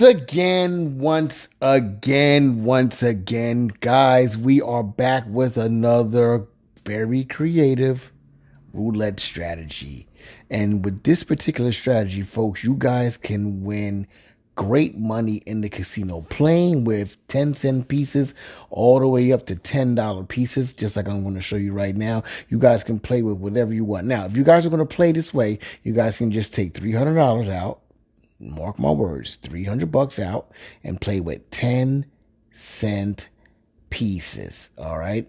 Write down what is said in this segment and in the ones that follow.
Once again, guys, we are back with another very creative roulette strategy. And with this particular strategy, folks, you guys can win great money in the casino playing with 10-cent pieces all the way up to $10 pieces, just like I'm going to show you right now. You guys can play with whatever you want. Now, if you guys are going to play this way, you guys can just take $300 out. Mark my words, $300 out and play with 10-cent pieces. All right.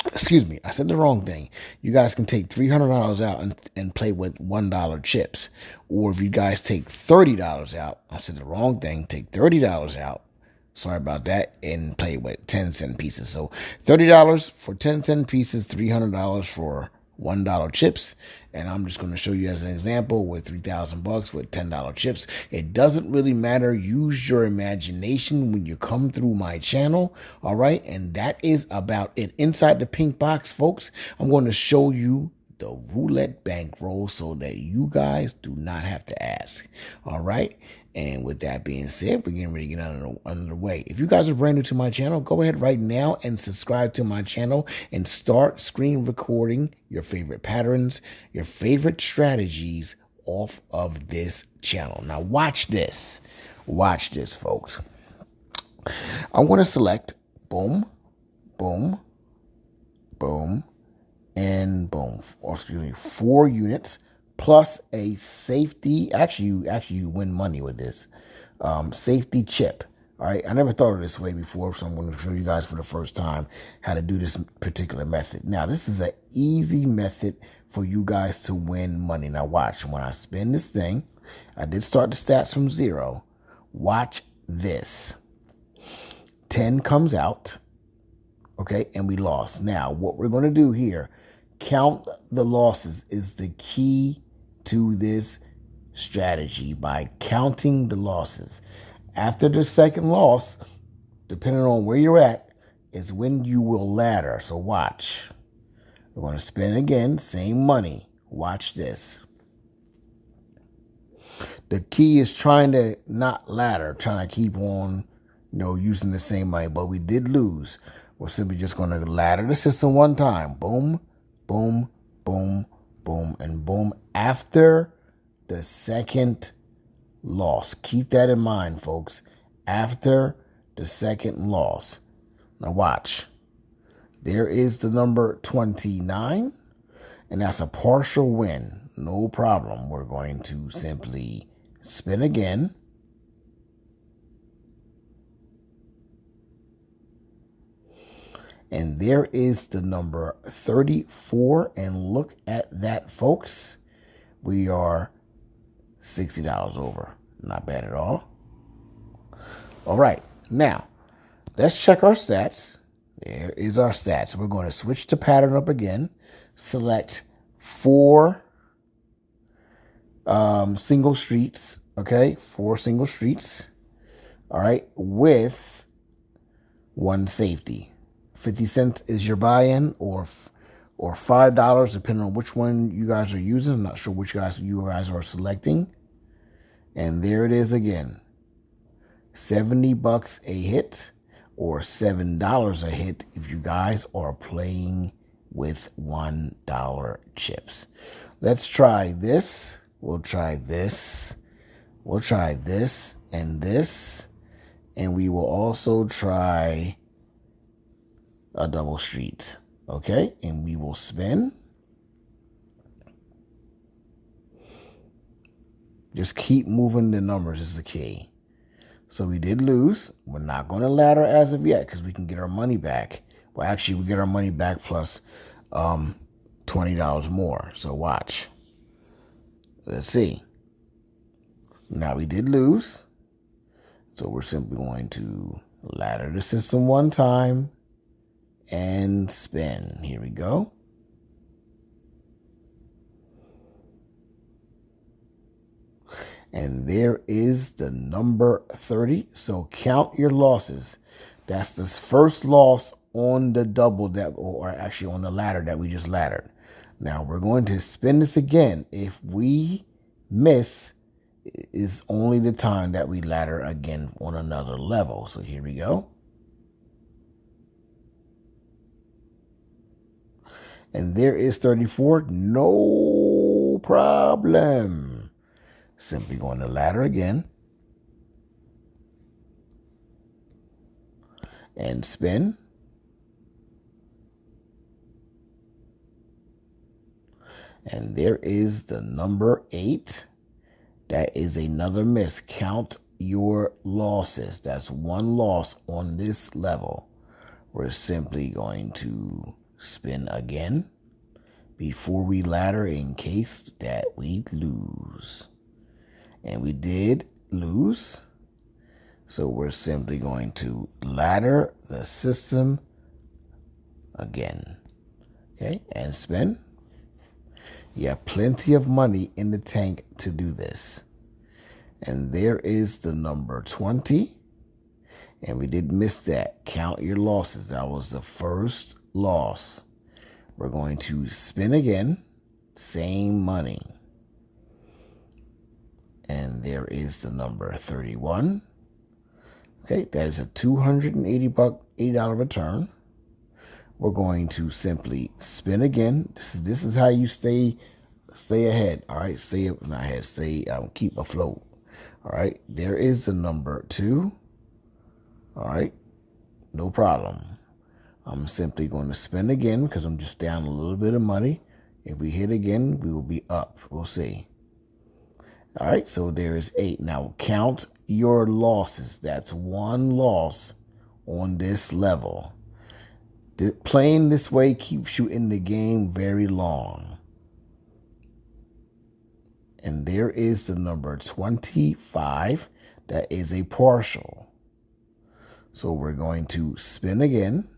Excuse me, I said the wrong thing. You guys can take $300 out and play with $1 chips. Or if you guys take $30 out, I said the wrong thing, take $30 out. Sorry about that, and play with 10-cent pieces. So $30 for 10-cent pieces, $300 for $1 chips. And I'm just going to show you as an example with $3,000 with $10 chips. It doesn't really matter. Use your imagination when you come through my channel. All right. And that is about it. Inside the pink box, folks, I'm going to show you the roulette bankroll so that you guys do not have to ask. All right. And with that being said, we're getting ready to get under the way. If you guys are brand new to my channel, go ahead right now and subscribe to my channel and start screen recording your favorite patterns, your favorite strategies off of this channel. Now watch this. Watch this, folks. I want to select boom, boom, boom, and boom. Or excuse me, 4 units. Plus a safety, actually you win money with this, safety chip. All right, I never thought of this way before, so I'm going to show you guys for the first time how to do this particular method. Now, this is an easy method for you guys to win money. Now, watch. When I spin this thing, I did start the stats from 0. Watch this. 10 comes out, okay, and we lost. Now, what we're going to do here, count the losses is the key to this strategy. By counting the losses. After the second loss, depending on where you're at, is when you will ladder. So watch. We're going to spin again, same money. Watch this. The key is trying to not ladder, trying to keep on, using the same money, but we did lose. We're simply just going to ladder the system one time. Boom, boom, boom, boom, and boom. After the second loss. Keep that in mind, folks. After the second loss. Now watch. There is the number 29, and that's a partial win. No problem. We're going to simply spin again. And there is the number 34. And look at that, folks. We are $60 over. Not bad at all. All right. Now, let's check our stats. There is our stats. We're going to switch to pattern up again. Select 4 single streets. Okay. 4 single streets. All right. With 1 safety. 50 cents is your buy-in, or $5, depending on which one you guys are using. I'm not sure which you guys are selecting. And there it is again. $70 a hit, or $7 a hit if you guys are playing with $1 chips. Let's try this. We'll try this. We'll try this and this. And we will also try a double street. Okay, and we will spin. Just keep moving the numbers is the key. So we did lose. We're not going to ladder as of yet because we can get our money back. Well, actually, we get our money back plus $20 more. So watch. Let's see. Now we did lose. So we're simply going to ladder the system one time. And spin. Here we go. And there is the number 30. So count your losses. That's the first loss on the double that, or actually on the ladder that we just laddered. Now we're going to spin this again. If we miss, is only the time that we ladder again on another level. So here we go. And there is 34. No problem. Simply going to ladder again. And spin. And there is the number 8. That is another miss. Count your losses. That's one loss on this level. We're simply going to spin again before we ladder in case that we lose. And we did lose. So we're simply going to ladder the system again. Okay, and spin. You have plenty of money in the tank to do this. And there is the number 20. And we did miss that. Count your losses. That was the first loss. We're going to spin again. Same money. And there is the number 31. Okay, that is a $280 return. We're going to simply spin again. This is how you stay ahead. All right, not ahead. Keep afloat. All right, there is the number 2. All right, no problem. I'm simply going to spin again because I'm just down a little bit of money. If we hit again, we will be up. We'll see. All right, so there is 8. Now count your losses. That's one loss on this level. Playing this way keeps you in the game very long. And there is the number 25. That is a partial. So we're going to spin again.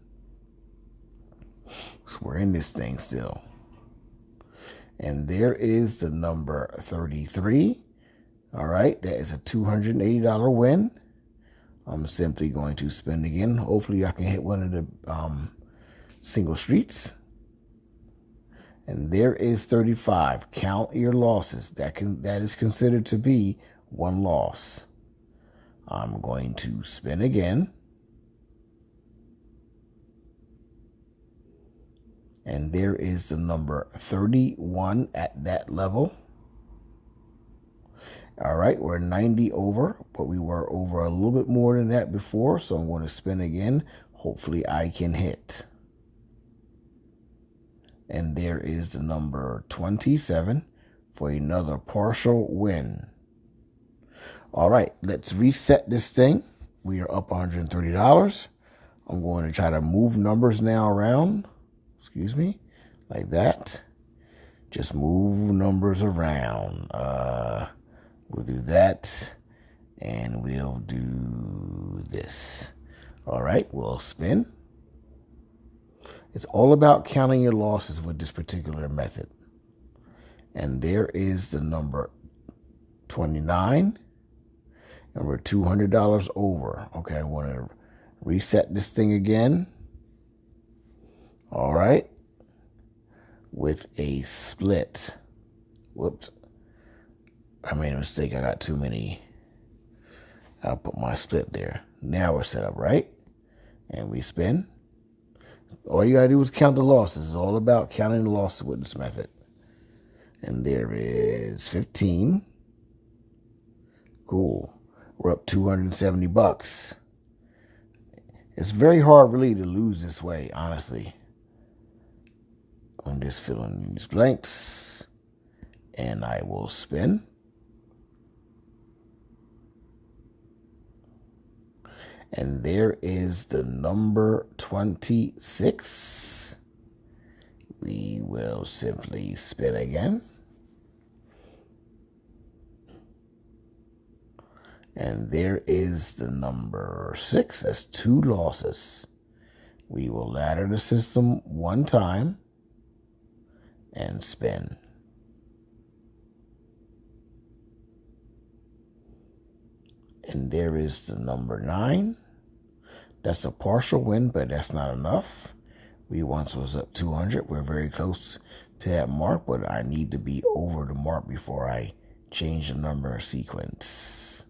So we're in this thing still. And there is the number 33. All right, that is a $280 win. I'm simply going to spin again. Hopefully I can hit one of the single streets. And there is 35. Count your losses. That is considered to be one loss. I'm going to spin again. And there is the number 31 at that level. All right, we're 90 over, but we were over a little bit more than that before. So I'm going to spin again. Hopefully I can hit. And there is the number 27 for another partial win. All right, let's reset this thing. We are up $130. I'm going to try to move numbers now around. Excuse me, like that. Just move numbers around. We'll do that, and we'll do this. All right, we'll spin. It's all about counting your losses with this particular method. And there is the number 29, and we're $200 over. Okay, I want to reset this thing again. All right, with a split. Whoops. I made a mistake. I got too many. I'll put my split there. Now we're set up, right? And we spin. All you got to do is count the losses. It's all about counting the losses with this method. And there is 15. Cool. We're up $270. It's very hard really to lose this way, honestly. I'm just filling in these blanks. And I will spin. And there is the number 26. We will simply spin again. And there is the number 6. That's 2 losses. We will ladder the system one time and spin. And there is the number 9. That's a partial win, but that's not enough. We once was up 200. We're very close to that mark, but I need to be over the mark before I change the number sequence.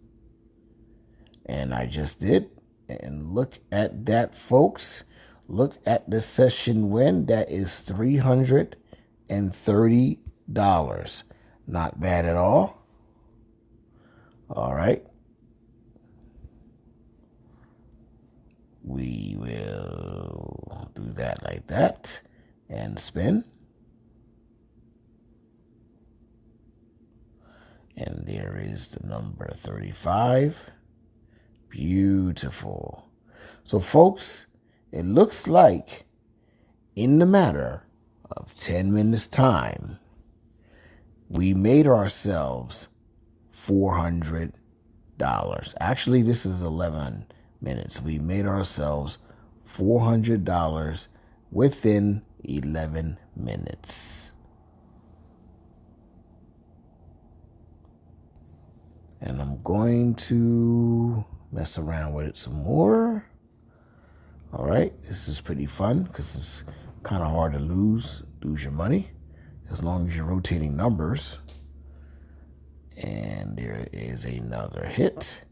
And I just did. And look at that, folks. Look at the session win. That is $330. Not bad at all. All right. We will do that like that and spin. And there is the number 35. Beautiful. So, folks, it looks like in the matter of 10 minutes time, we made ourselves $400. Actually, this is 11 minutes. We made ourselves $400 within 11 minutes. And I'm going to mess around with it some more. All right, this is pretty fun because it's kind of hard to lose your money as long as you're rotating numbers. And there is another hit.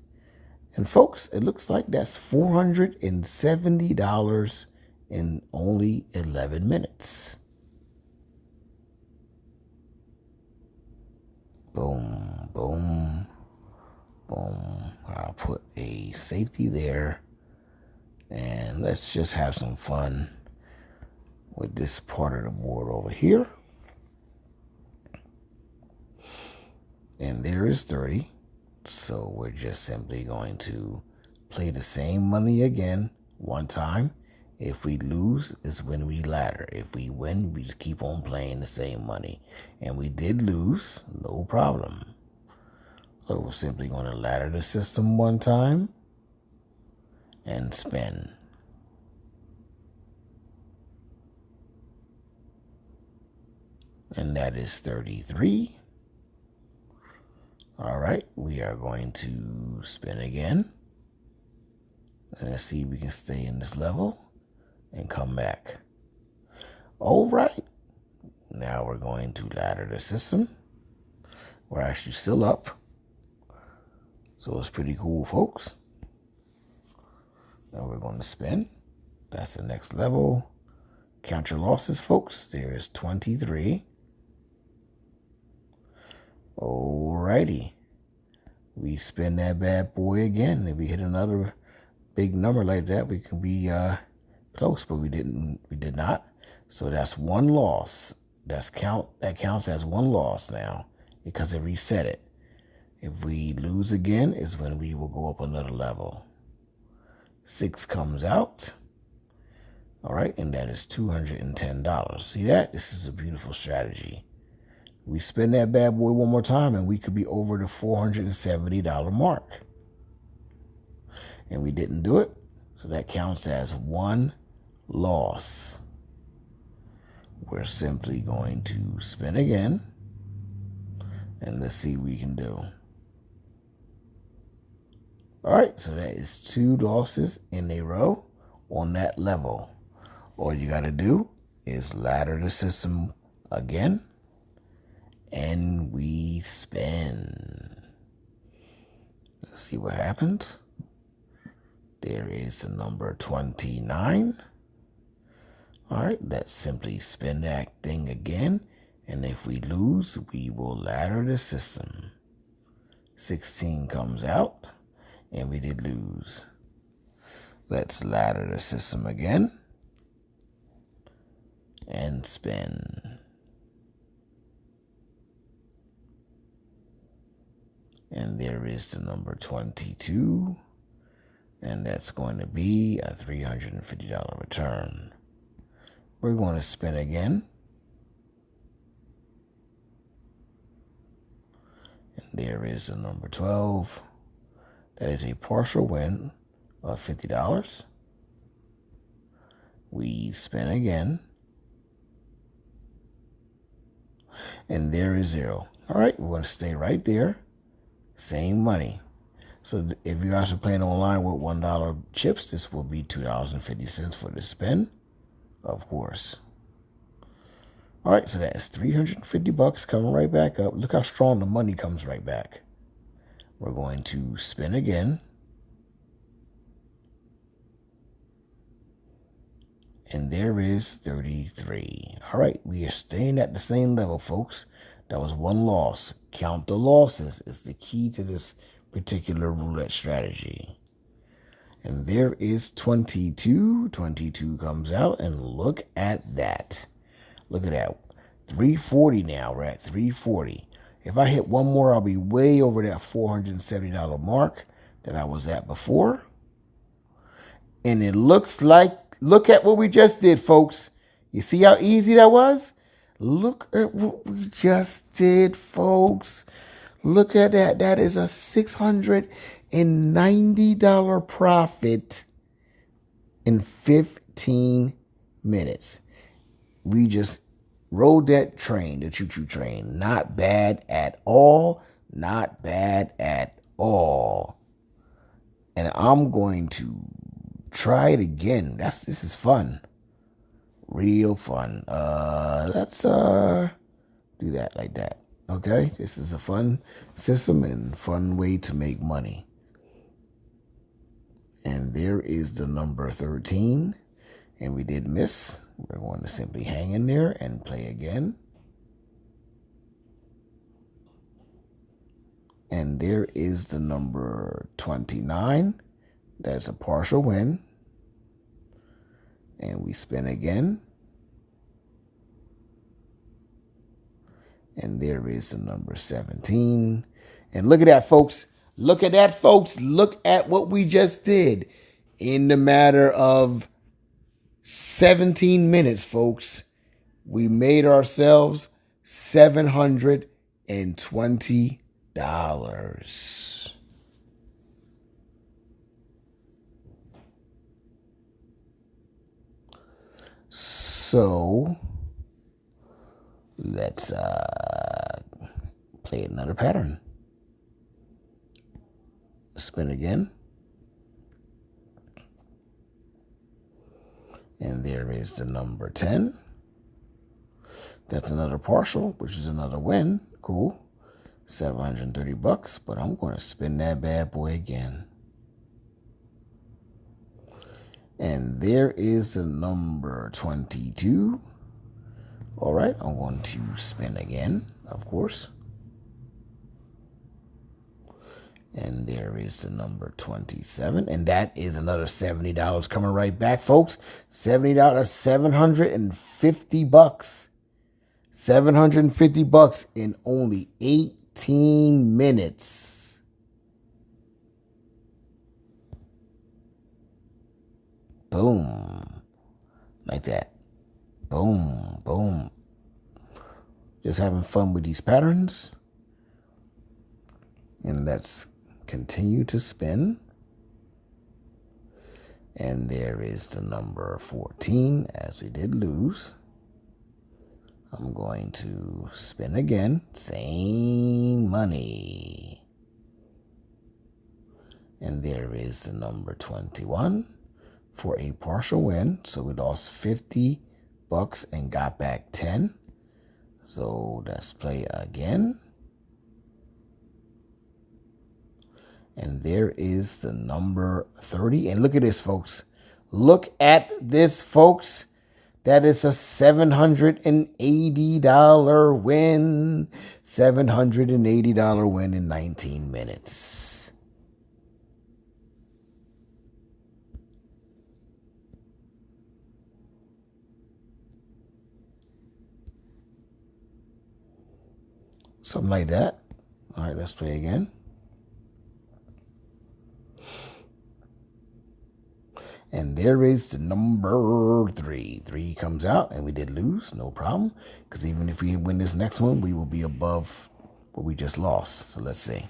And folks, it looks like that's $470 in only 11 minutes. Boom, boom, boom. I'll put a safety there. And let's just have some fun with this part of the board over here. And there is 30. So we're just simply going to play the same money again one time. If we lose is when we ladder. If we win, we just keep on playing the same money. And we did lose, no problem. So we're simply going to ladder the system one time and spin. And that is 33. All right, we are going to spin again. And let's see if we can stay in this level and come back. All right, now we're going to ladder the system. We're actually still up. So it's pretty cool, folks. Now we're going to spin. That's the next level. Count your losses, folks. There is 23. Alrighty. We spin that bad boy again. If we hit another big number like that, we can be close, but we did not. So that's one loss. That counts as one loss now because it reset it. If we lose again is when we will go up another level. 6 comes out. All right, and that is $210. See that? This is a beautiful strategy. We spin that bad boy one more time and we could be over the $470 mark. And we didn't do it, so that counts as one loss. We're simply going to spin again and let's see what we can do. All right, so that is 2 losses in a row on that level. All you got to do is ladder the system again, and we spin. Let's see what happens. There is the number 29. All right, let's simply spin that thing again, and if we lose, we will ladder the system. 16 comes out. And we did lose. Let's ladder the system again. And spin. And there is the number 22. And that's going to be a $350 return. We're going to spin again. And there is the number 12. That is a partial win of $50. We spin again. And there is 0. All right, we're going to stay right there. Same money. So if you guys are playing online with $1 chips, this will be $2.50 for the spin, of course. All right, so that's 350 bucks coming right back up. Look how strong the money comes right back. We're going to spin again. And there is 33. All right, we are staying at the same level, folks. That was one loss. Count the losses is the key to this particular roulette strategy. And there is 22. 22 comes out, and look at that. Look at that. 340 now. We're at 340. If I hit one more, I'll be way over that $470 mark that I was at before. And it looks like, look at what we just did, folks. You see how easy that was? Look at what we just did, folks. Look at that. That is a $690 profit in 15 minutes. We just rode that train, the choo-choo train. Not bad at all. Not bad at all. And I'm going to try it again. This is fun. Real fun. Let's do that like that. Okay? This is a fun system and fun way to make money. And there is the number 13. And we did miss. We're going to simply hang in there and play again. And there is the number 29. That's a partial win. And we spin again. And there is the number 17. And look at that, folks. Look at that, folks. Look at what we just did in the matter of 17 minutes, folks. We made ourselves $720. So let's play another pattern. Spin again. And there is the number 10. That's another partial, which is another win. Cool. 730 bucks, but I'm going to spin that bad boy again. And there is the number 22. All right, I'm going to spin again, of course. And there is the number 27. And that is another $70 coming right back, folks. $70, 750 bucks. 750 bucks in only 18 minutes. Boom. Like that. Boom, boom. Just having fun with these patterns. And let's continue to spin. And there is the number 14, as we did lose. I'm going to spin again. Same money. And there is the number 21 for a partial win. So we lost 50 bucks and got back 10. So let's play again. And there is the number 30. And look at this, folks. Look at this, folks. That is a $780 win. $780 win in 19 minutes. Something like that. All right, let's play again. And there is the number 3. 3 comes out, and we did lose. No problem. Because even if we win this next one, we will be above what we just lost. So let's see.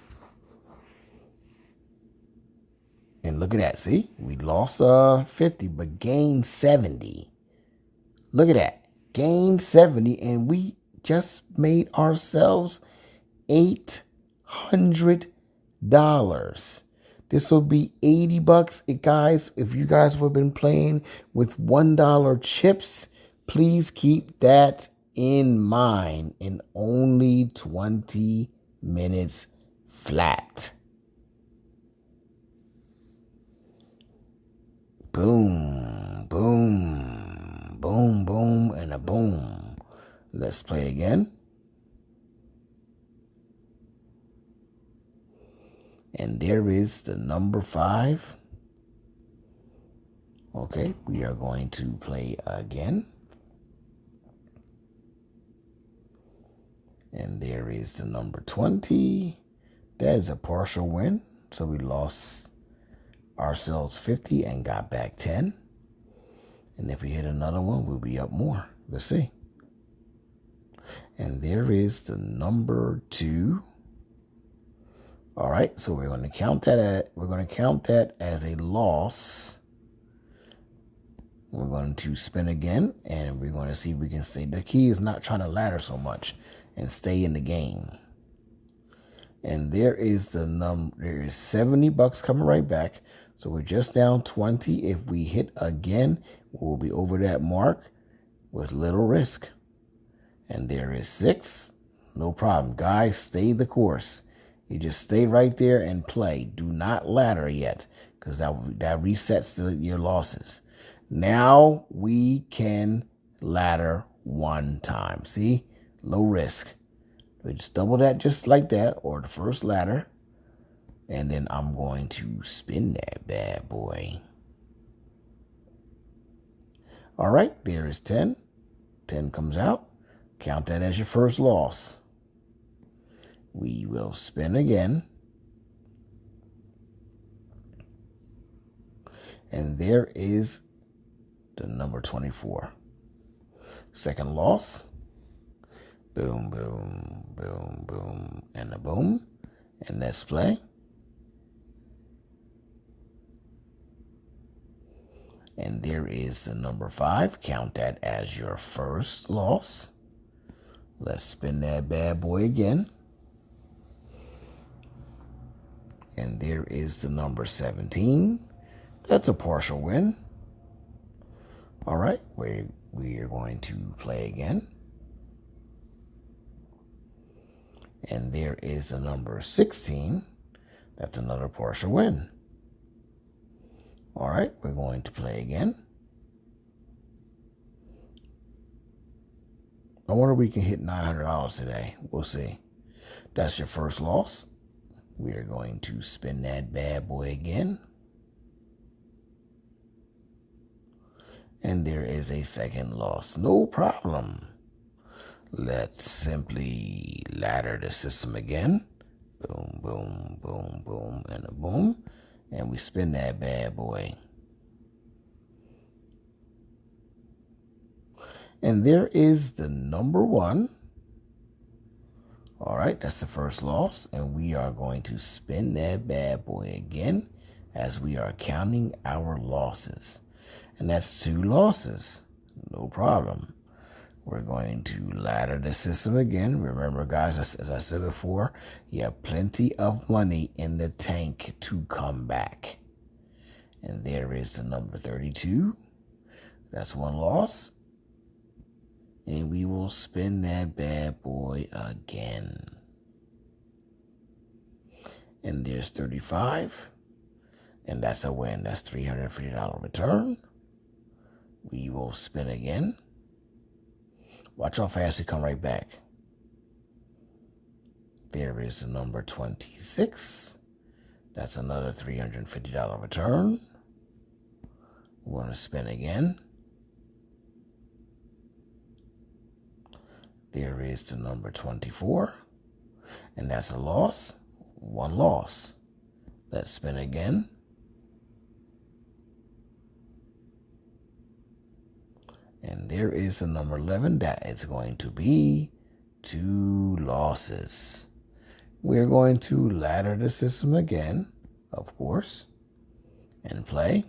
And look at that. See? We lost 50, but gained 70. Look at that. Gained 70, and we just made ourselves $800. This will be 80 bucks. Guys, if you guys have been playing with $1 chips, please keep that in mine in only 20 minutes flat. Boom, boom, boom, boom, and a boom. Let's play again. And there is the number 5. Okay, we are going to play again. And there is the number 20. That is a partial win. So we lost ourselves 50 and got back 10. And if we hit another one, we'll be up more. Let's see. And there is the number 2. All right, so we're going to count that as a loss. We're going to spin again, and we're going to see if we can stay. The key is not trying to ladder so much and stay in the game. And there is the number. There is $70 coming right back. So we're just down 20. If we hit again, we'll be over that mark with little risk. And there is 6. No problem. Guys, stay the course. You just stay right there and play. Do not ladder yet, because that resets your losses. Now we can ladder one time. See? Low risk. We just double that just like that, or the first ladder. And then I'm going to spin that bad boy. All right, there is 10. 10 comes out. Count that as your first loss. We will spin again. And there is the number 24. Second loss. Boom, boom, boom, boom, and a boom. And let's play. And there is the number 5. Count that as your first loss. Let's spin that bad boy again. And there is the number 17. That's a partial win. All right, we are going to play again. And there is the number 16. That's another partial win. All right, we're going to play again. I wonder if we can hit $900 today. We'll see. That's your first loss. We are going to spin that bad boy again. And there is a second loss. No problem. Let's simply ladder the system again. Boom, boom, boom, boom, and a boom. And we spin that bad boy. And there is the number 1. All right, that's the first loss. And we are going to spin that bad boy again as we are counting our losses. And that's 2 losses. No problem. We're going to ladder the system again. Remember, guys, as I said before, you have plenty of money in the tank to come back. And there is the number 32. That's 1 loss. And we will spin that bad boy again. And there's 35. And that's a win. That's $350 return. We will spin again. Watch how fast we come right back. There is the number 26. That's another $350 return. We're going to spin again. There is the number 24. And that's a loss. 1 loss. Let's spin again. And there is the number 11. That is going to be 2 losses. We're going to ladder the system again, of course, and play.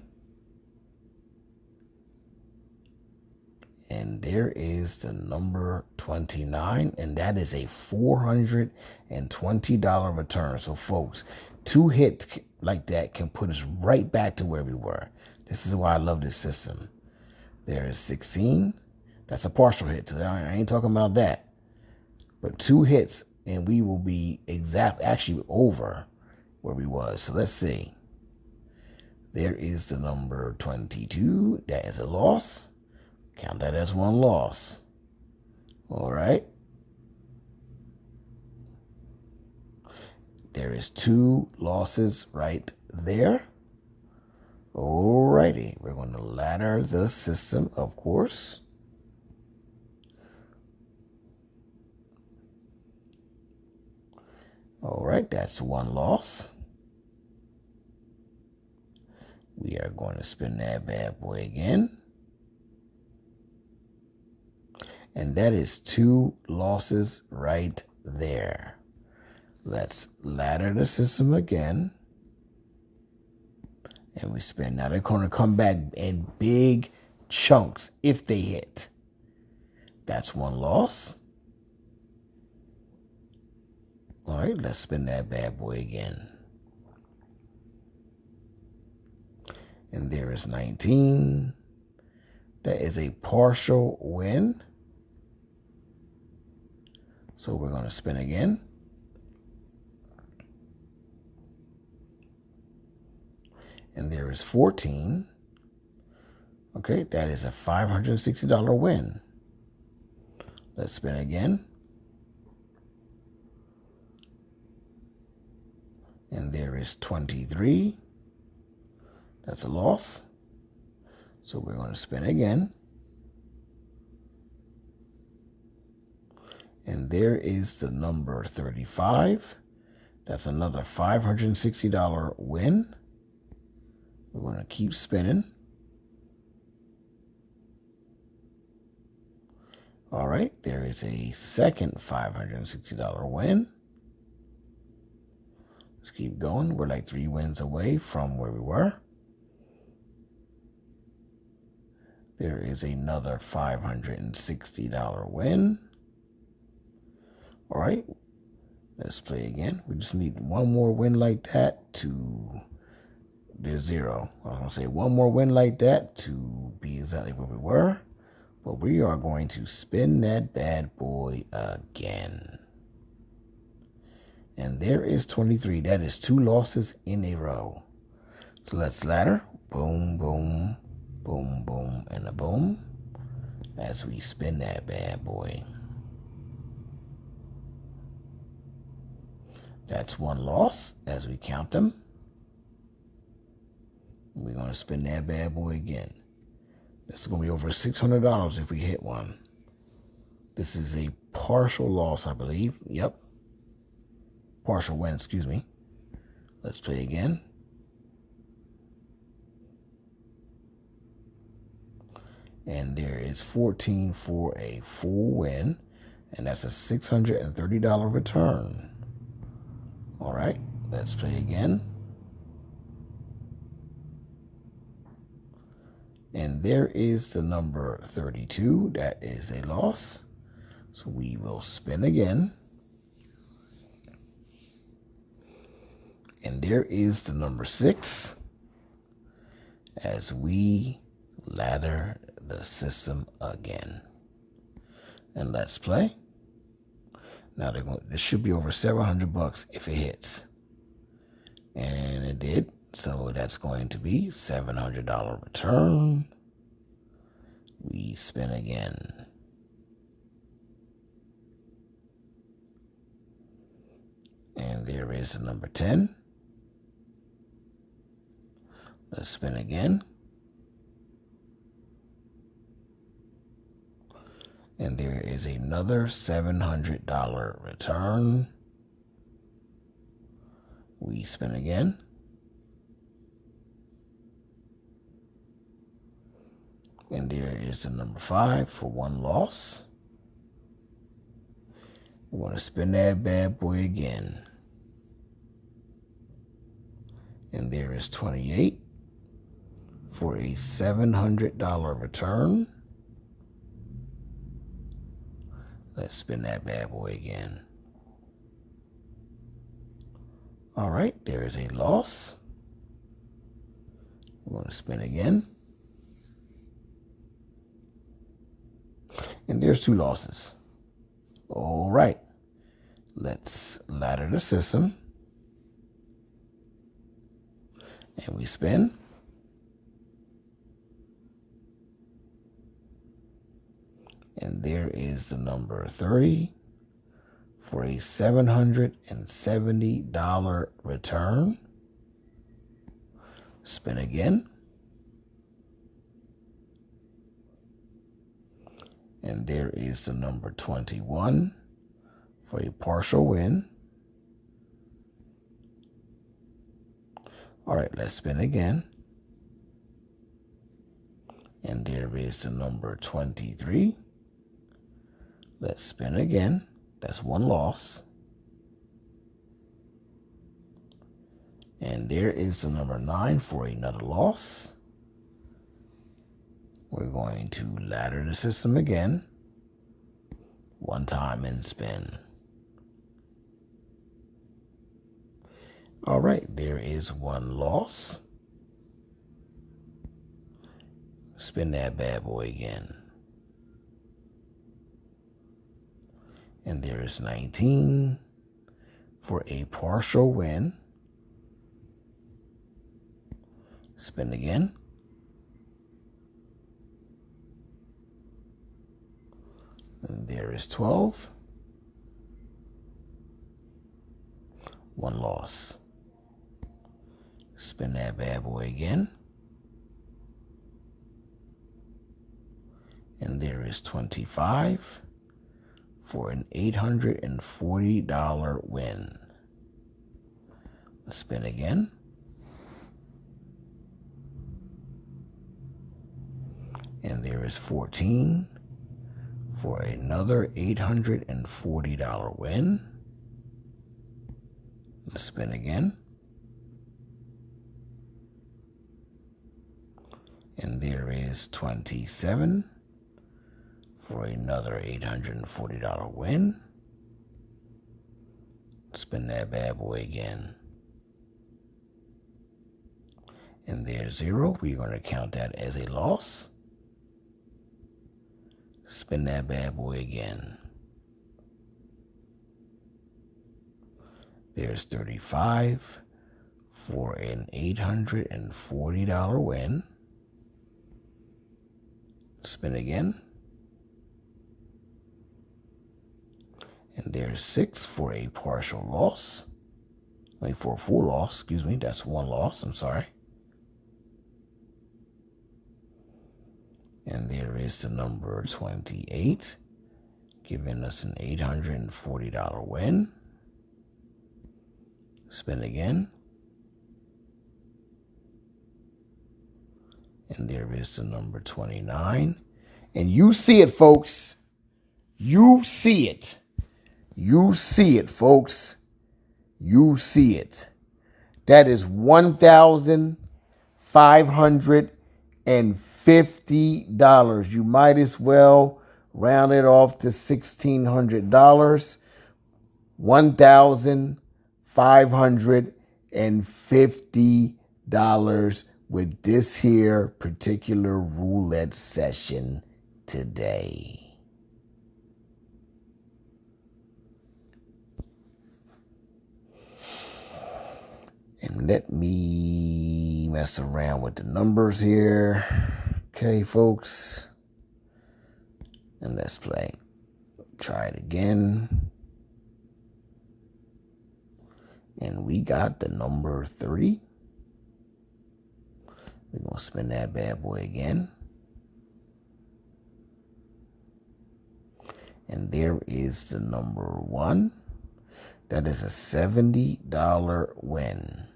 And there is the number 29, and that is a $420 return. So, folks, 2 hits like that can put us right back to where we were. This is why I love this system. There is 16. That's a partial hit, so I ain't talking about that. But 2 hits, and we will be actually over where we was. So let's see. There is the number 22. That is a loss. Count that as 1 loss. All right. There is 2 losses right there. Alrighty, we're going to ladder the system, of course. All right, that's 1 loss. We are going to spin that bad boy again. And that is 2 losses right there. Let's ladder the system again. And we spin. Now they're going to come back in big chunks if they hit. That's 1 loss. All right, let's spin that bad boy again. And there is 19. That is a partial win. So we're going to spin again. And there is 14. Okay, that is a $560 win. Let's spin again. And there is 23. That's a loss. So we're going to spin again. And there is the number 35. That's another $560 win. We're going to keep spinning. All right, there is a second $560 win. Let's keep going. We're like 3 wins away from where we were. There is another $560 win. All right, let's play again. We just need 1 more win like that to... There's 0. I was going to say 1 more win like that to be exactly where we were. But we are going to spin that bad boy again. And there is 23. That is 2 losses in a row. So let's ladder. Boom, boom, boom, boom, and a boom. As we spin that bad boy. That's 1 loss as we count them. We're going to spin that bad boy again. This is going to be over $600 if we hit one. This is a partial loss, I believe. Yep. Partial win, excuse me. Let's play again. And there is 14 for a full win. And that's a $630 return. All right, let's play again. And there is the number 32. That is a loss. So we will spin again. And there is the number 6. As we ladder the system again. And let's play. Now this should be over $700 if it hits. And it did. So that's going to be $700 return. We spin again. And there is the number 10. Let's spin again. And there is another $700 return. We spin again. And there is the number 5 for 1 loss. We want to spin that bad boy again. And there is 28 for a $700 return. Let's spin that bad boy again. All right, there is a loss. We're going to spin again. And there's 2 losses. All right. Let's ladder the system. And we spin. And there is the number 30 for a $770 return. Spin again. And there is the number 21 for a partial win. All right, let's spin again. And there is the number 23. Let's spin again. That's 1 loss. And there is the number 9 for another loss. We're going to ladder the system again. 1 time and spin. All right, there is 1 loss. Spin that bad boy again. And there is 19 for a partial win. Spin again. And there is 12. 1 loss. Spin that bad boy again. And there is 25 for an $840 win. Let's spin again. And there is 14 for another $840 win. Let's spin again. And there is 27 for another $840 win. Spin that bad boy again. And there's 0. We're going to count that as a loss. Spin that bad boy again. There's 35 for an $840 win. Spin again. And there's 6 for a partial loss. For a full loss, excuse me. That's 1 loss, I'm sorry. And there is the number 28, giving us an $840 win. Spin again. And there is the number 29. And you see it, folks. You see it. You see it, folks. You see it. That is $1,550. You might as well round it off to $1,600. $1,550 with this here particular roulette session today. And let me mess around with the numbers here. Okay, folks. And let's play. Try it again. And we got the number 30. We're going to spin that bad boy again. And there is the number 1. That is a $70 win.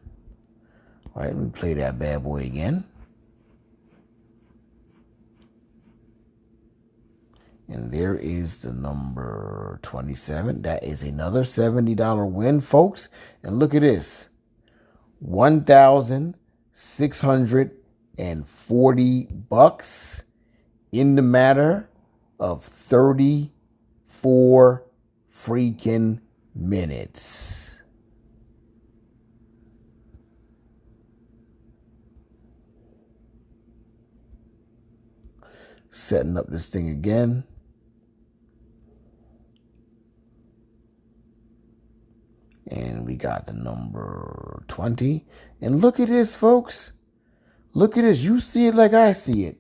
All right, let me play that bad boy again. And there is the number 27. That is another $70 win, folks. And look at this. $1,640 in the matter of 34 freaking minutes. Setting up this thing again. got the number 20. And look at this, folks. Look at this. You see it like I see it.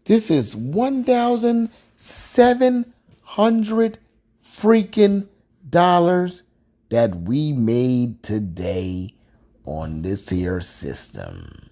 This is 1,700 freaking dollars that we made today on this here system.